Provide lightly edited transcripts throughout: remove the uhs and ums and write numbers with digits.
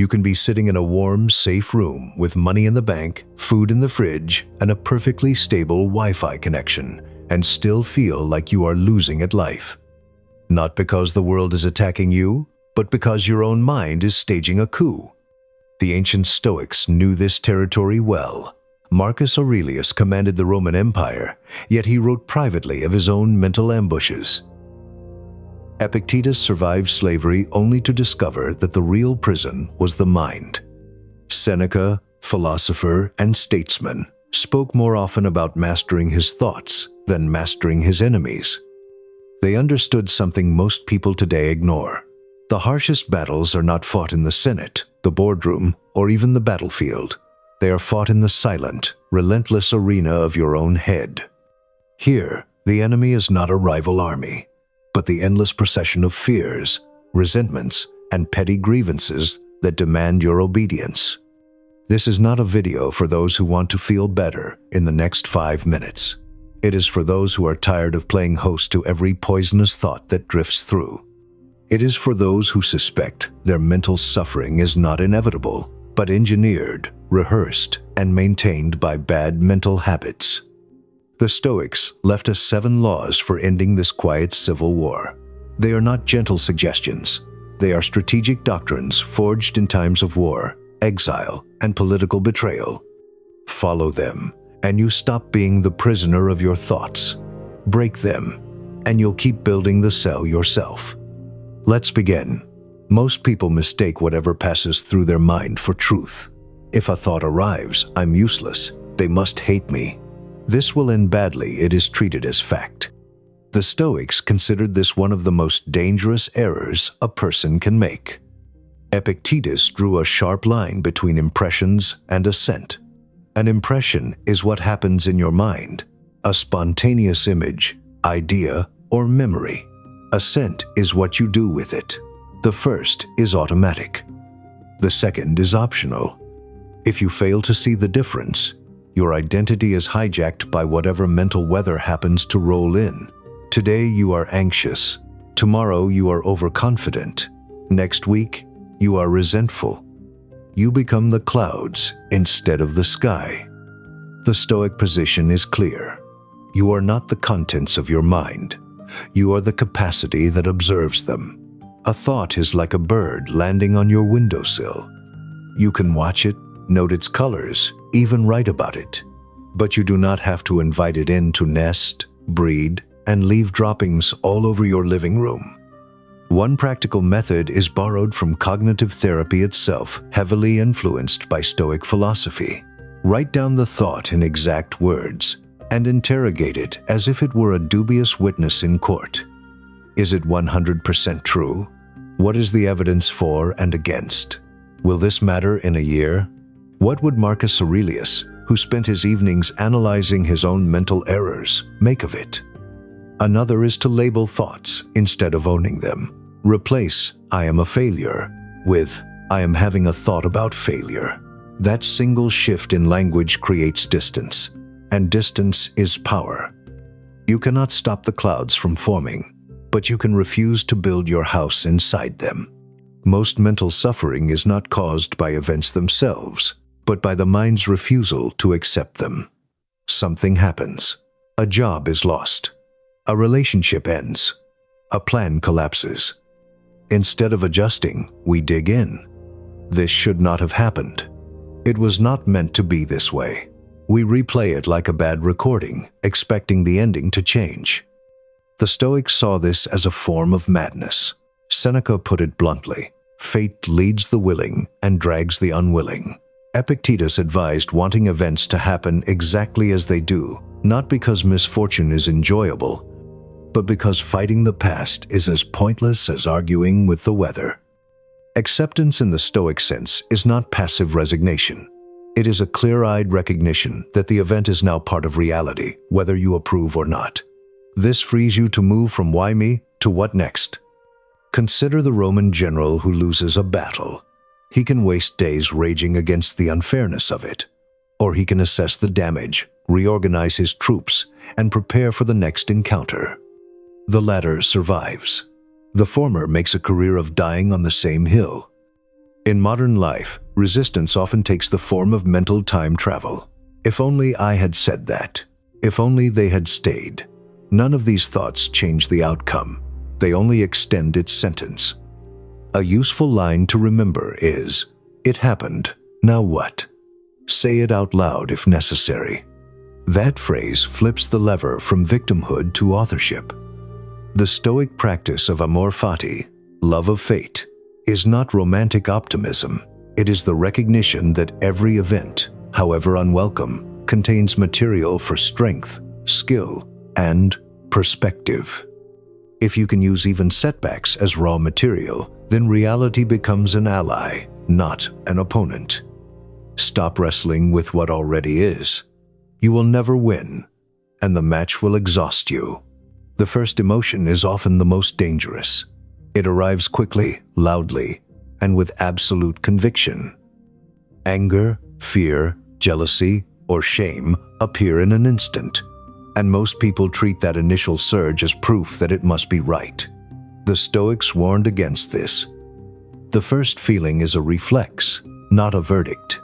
You can be sitting in a warm, safe room with money in the bank, food in the fridge, and a perfectly stable Wi-Fi connection, and still feel like you are losing at life. Not because the world is attacking you, but because your own mind is staging a coup. The ancient Stoics knew this territory well. Marcus Aurelius commanded the Roman Empire, yet he wrote privately of his own mental ambushes. Epictetus survived slavery only to discover that the real prison was the mind. Seneca, philosopher and statesman, spoke more often about mastering his thoughts than mastering his enemies. They understood something most people today ignore. The harshest battles are not fought in the Senate, the boardroom, or even the battlefield. They are fought in the silent, relentless arena of your own head. Here, the enemy is not a rival army, but the endless procession of fears, resentments, and petty grievances that demand your obedience. This is not a video for those who want to feel better in the next 5 minutes. It is for those who are tired of playing host to every poisonous thought that drifts through. It is for those who suspect their mental suffering is not inevitable, but engineered, rehearsed, and maintained by bad mental habits. The Stoics left us 7 laws for ending this quiet civil war. They are not gentle suggestions. They are strategic doctrines forged in times of war, exile, and political betrayal. Follow them, and you stop being the prisoner of your thoughts. Break them, and you'll keep building the cell yourself. Let's begin. Most people mistake whatever passes through their mind for truth. If a thought arrives, I'm useless, they must hate me. This will end badly, it is treated as fact. The Stoics considered this one of the most dangerous errors a person can make. Epictetus drew a sharp line between impressions and assent. An impression is what happens in your mind, a spontaneous image, idea, or memory. Assent is what you do with it. The first is automatic. The second is optional. If you fail to see the difference, your identity is hijacked by whatever mental weather happens to roll in. Today you are anxious. Tomorrow you are overconfident. Next week, you are resentful. You become the clouds instead of the sky. The Stoic position is clear. You are not the contents of your mind. You are the capacity that observes them. A thought is like a bird landing on your windowsill. You can watch it, note its colors, even write about it. But you do not have to invite it in to nest, breed, and leave droppings all over your living room. One practical method is borrowed from cognitive therapy itself, heavily influenced by Stoic philosophy. Write down the thought in exact words and interrogate it as if it were a dubious witness in court. Is it 100% true? What is the evidence for and against? Will this matter in a year? What would Marcus Aurelius, who spent his evenings analyzing his own mental errors, make of it? Another is to label thoughts instead of owning them. Replace "I am a failure" with "I am having a thought about failure." That single shift in language creates distance, and distance is power. You cannot stop the clouds from forming, but you can refuse to build your house inside them. Most mental suffering is not caused by events themselves, but by the mind's refusal to accept them. Something happens. A job is lost. A relationship ends. A plan collapses. Instead of adjusting, we dig in. This should not have happened. It was not meant to be this way. We replay it like a bad recording, expecting the ending to change. The Stoics saw this as a form of madness. Seneca put it bluntly, "Fate leads the willing and drags the unwilling." Epictetus advised wanting events to happen exactly as they do, not because misfortune is enjoyable, but because fighting the past is as pointless as arguing with the weather. Acceptance in the Stoic sense is not passive resignation. It is a clear-eyed recognition that the event is now part of reality, whether you approve or not. This frees you to move from "why me" to "what next?" Consider the Roman general who loses a battle. He can waste days raging against the unfairness of it, or he can assess the damage, reorganize his troops, and prepare for the next encounter. The latter survives. The former makes a career of dying on the same hill. In modern life, resistance often takes the form of mental time travel. If only I had said that. If only they had stayed. None of these thoughts change the outcome. They only extend its sentence. A useful line to remember is, "It happened, now what?" Say it out loud if necessary. That phrase flips the lever from victimhood to authorship. The Stoic practice of amor fati, love of fate, is not romantic optimism. It is the recognition that every event, however unwelcome, contains material for strength, skill, and perspective. If you can use even setbacks as raw material, then reality becomes an ally, not an opponent. Stop wrestling with what already is. You will never win, and the match will exhaust you. The first emotion is often the most dangerous. It arrives quickly, loudly, and with absolute conviction. Anger, fear, jealousy, or shame appear in an instant, and most people treat that initial surge as proof that it must be right. The Stoics warned against this. The first feeling is a reflex, not a verdict.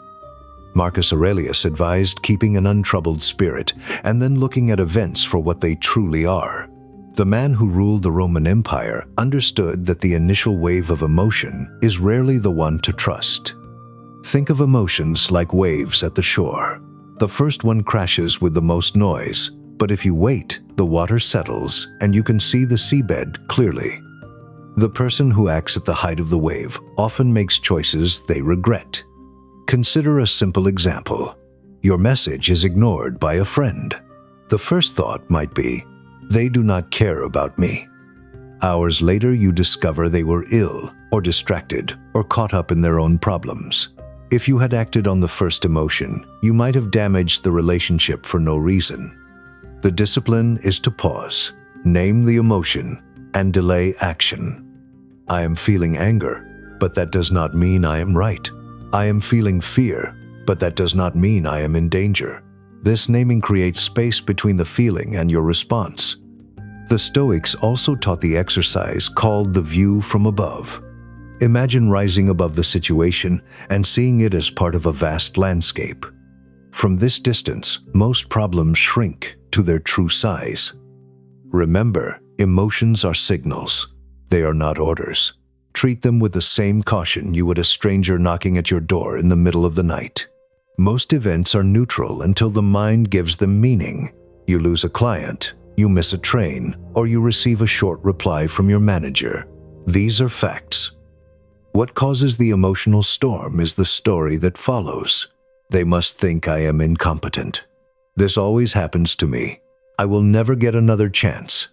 Marcus Aurelius advised keeping an untroubled spirit and then looking at events for what they truly are. The man who ruled the Roman Empire understood that the initial wave of emotion is rarely the one to trust. Think of emotions like waves at the shore. The first one crashes with the most noise, but if you wait, the water settles and you can see the seabed clearly. The person who acts at the height of the wave often makes choices they regret. Consider a simple example. Your message is ignored by a friend. The first thought might be, "They do not care about me." Hours later, you discover they were ill, or distracted, or caught up in their own problems. If you had acted on the first emotion, you might have damaged the relationship for no reason. The discipline is to pause, name the emotion, and delay action. I am feeling anger, but that does not mean I am right. I am feeling fear, but that does not mean I am in danger. This naming creates space between the feeling and your response. The Stoics also taught the exercise called the view from above. Imagine rising above the situation and seeing it as part of a vast landscape. From this distance, most problems shrink to their true size. Remember, emotions are signals. They are not orders. Treat them with the same caution you would a stranger knocking at your door in the middle of the night. Most events are neutral until the mind gives them meaning. You lose a client, you miss a train, or you receive a short reply from your manager. These are facts. What causes the emotional storm is the story that follows. They must think I am incompetent. This always happens to me. I will never get another chance.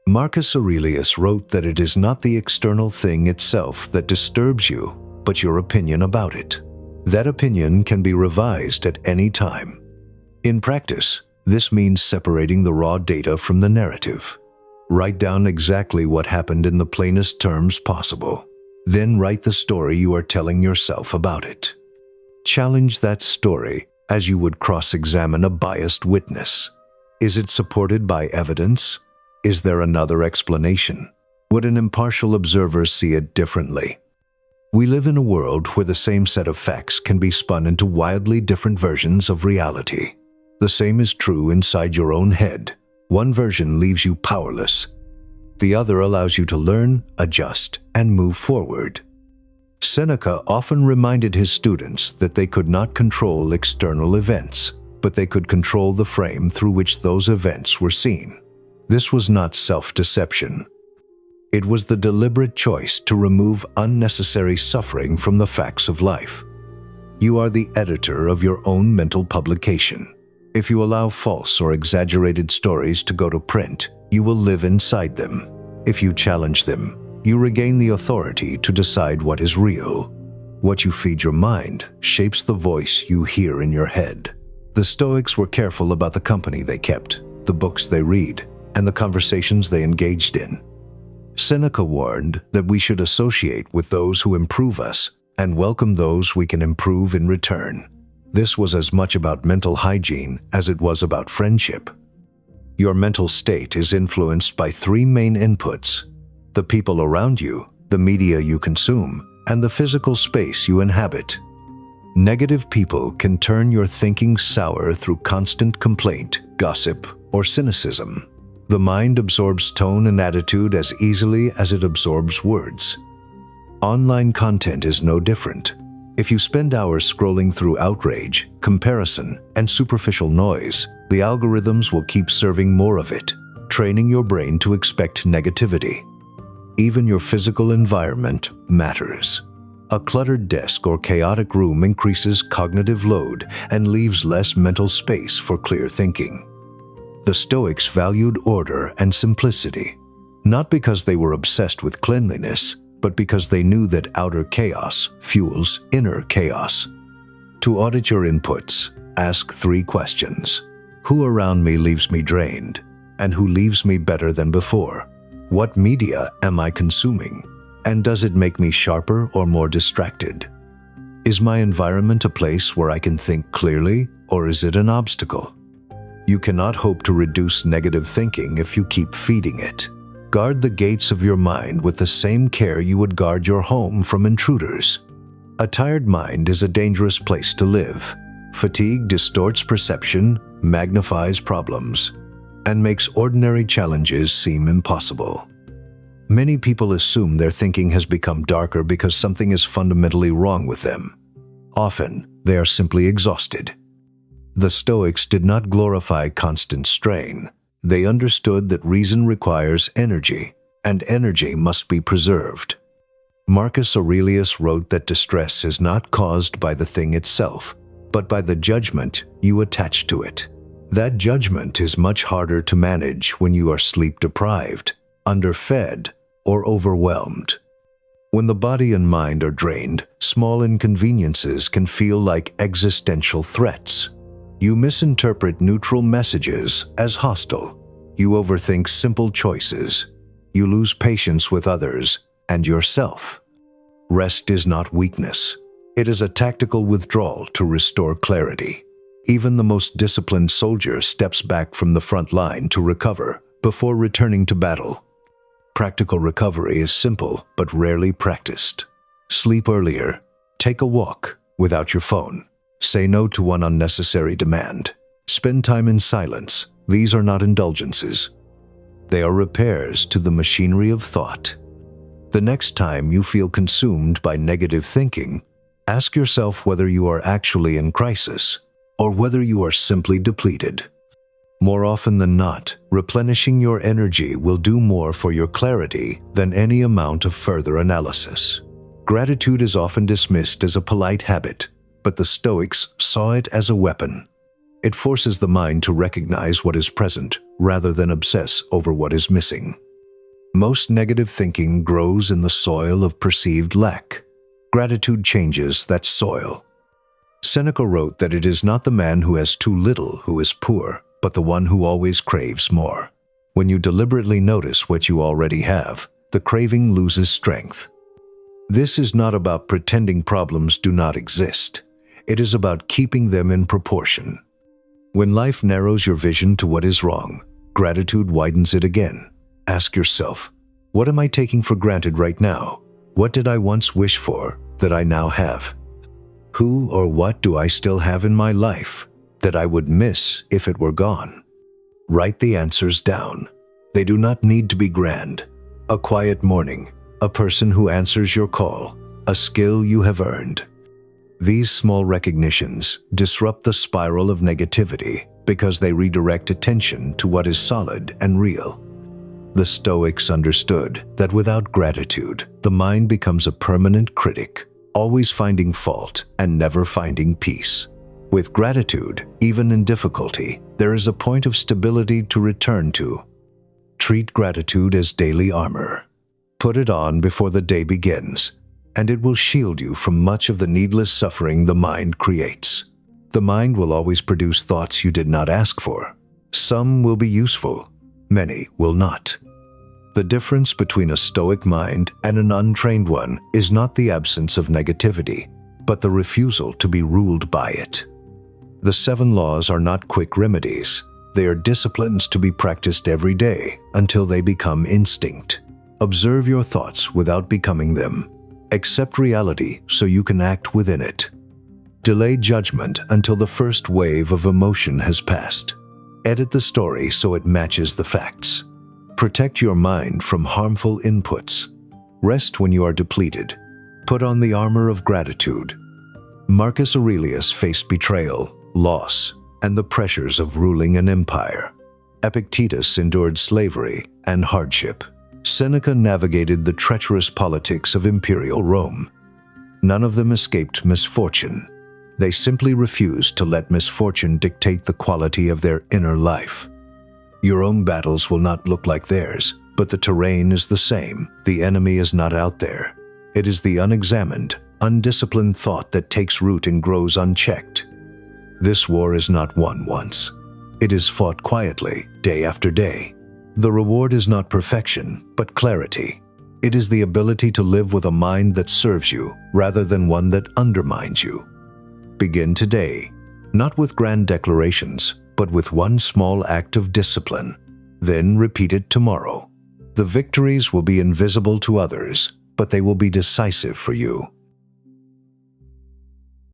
Marcus Aurelius wrote that it is not the external thing itself that disturbs you, but your opinion about it. That opinion can be revised at any time. In practice, this means separating the raw data from the narrative. Write down exactly what happened in the plainest terms possible. Then write the story you are telling yourself about it. Challenge that story as you would cross-examine a biased witness. Is it supported by evidence? Is there another explanation? Would an impartial observer see it differently? We live in a world where the same set of facts can be spun into wildly different versions of reality. The same is true inside your own head. One version leaves you powerless. The other allows you to learn, adjust, and move forward. Seneca often reminded his students that they could not control external events, but they could control the frame through which those events were seen. This was not self-deception. It was the deliberate choice to remove unnecessary suffering from the facts of life. You are the editor of your own mental publication. If you allow false or exaggerated stories to go to print, you will live inside them. If you challenge them, you regain the authority to decide what is real. What you feed your mind shapes the voice you hear in your head. The Stoics were careful about the company they kept, the books they read, and the conversations they engaged in. Seneca warned that we should associate with those who improve us and welcome those we can improve in return. This was as much about mental hygiene as it was about friendship. Your mental state is influenced by three main inputs: the people around you, the media you consume, and the physical space you inhabit. Negative people can turn your thinking sour through constant complaint, gossip, or cynicism. The mind absorbs tone and attitude as easily as it absorbs words. Online content is no different. If you spend hours scrolling through outrage, comparison, and superficial noise, the algorithms will keep serving more of it, training your brain to expect negativity. Even your physical environment matters. A cluttered desk or chaotic room increases cognitive load and leaves less mental space for clear thinking. The Stoics valued order and simplicity, not because they were obsessed with cleanliness, but because they knew that outer chaos fuels inner chaos. To audit your inputs, ask 3 questions. Who around me leaves me drained? And who leaves me better than before? What media am I consuming? And does it make me sharper or more distracted? Is my environment a place where I can think clearly, or is it an obstacle? You cannot hope to reduce negative thinking if you keep feeding it. Guard the gates of your mind with the same care you would guard your home from intruders. A tired mind is a dangerous place to live. Fatigue distorts perception, magnifies problems, and makes ordinary challenges seem impossible. Many people assume their thinking has become darker because something is fundamentally wrong with them. Often, they are simply exhausted. The Stoics did not glorify constant strain. They understood that reason requires energy, and energy must be preserved. Marcus Aurelius wrote that distress is not caused by the thing itself, but by the judgment you attach to it. That judgment is much harder to manage when you are sleep-deprived, underfed, or overwhelmed. When the body and mind are drained, small inconveniences can feel like existential threats. You misinterpret neutral messages as hostile. You overthink simple choices. You lose patience with others and yourself. Rest is not weakness. It is a tactical withdrawal to restore clarity. Even the most disciplined soldier steps back from the front line to recover before returning to battle. Practical recovery is simple but rarely practiced. Sleep earlier. Take a walk without your phone. Say no to one unnecessary demand. Spend time in silence. These are not indulgences. They are repairs to the machinery of thought. The next time you feel consumed by negative thinking, ask yourself whether you are actually in crisis or whether you are simply depleted. More often than not, replenishing your energy will do more for your clarity than any amount of further analysis. Gratitude is often dismissed as a polite habit, but the Stoics saw it as a weapon. It forces the mind to recognize what is present rather than obsess over what is missing. Most negative thinking grows in the soil of perceived lack. Gratitude changes that soil. Seneca wrote that it is not the man who has too little who is poor, but the one who always craves more. When you deliberately notice what you already have, the craving loses strength. This is not about pretending problems do not exist. It is about keeping them in proportion. When life narrows your vision to what is wrong, gratitude widens it again. Ask yourself, what am I taking for granted right now? What did I once wish for that I now have? Who or what do I still have in my life that I would miss if it were gone? Write the answers down. They do not need to be grand. A quiet morning, a person who answers your call, a skill you have earned. These small recognitions disrupt the spiral of negativity because they redirect attention to what is solid and real. The Stoics understood that without gratitude, the mind becomes a permanent critic, always finding fault and never finding peace. With gratitude, even in difficulty, there is a point of stability to return to. Treat gratitude as daily armor. Put it on before the day begins, and it will shield you from much of the needless suffering the mind creates. The mind will always produce thoughts you did not ask for. Some will be useful, many will not. The difference between a Stoic mind and an untrained one is not the absence of negativity, but the refusal to be ruled by it. The 7 laws are not quick remedies. They are disciplines to be practiced every day until they become instinct. Observe your thoughts without becoming them. Accept reality so you can act within it. Delay judgment until the first wave of emotion has passed. Edit the story so it matches the facts. Protect your mind from harmful inputs. Rest when you are depleted. Put on the armor of gratitude. Marcus Aurelius faced betrayal, loss, and the pressures of ruling an empire. Epictetus endured slavery and hardship. Seneca navigated the treacherous politics of imperial Rome. None of them escaped misfortune. They simply refused to let misfortune dictate the quality of their inner life. Your own battles will not look like theirs, but the terrain is the same. The enemy is not out there. It is the unexamined, undisciplined thought that takes root and grows unchecked. This war is not won once. It is fought quietly, day after day. The reward is not perfection, but clarity. It is the ability to live with a mind that serves you, rather than one that undermines you. Begin today, not with grand declarations, but with one small act of discipline. Then repeat it tomorrow. The victories will be invisible to others, but they will be decisive for you.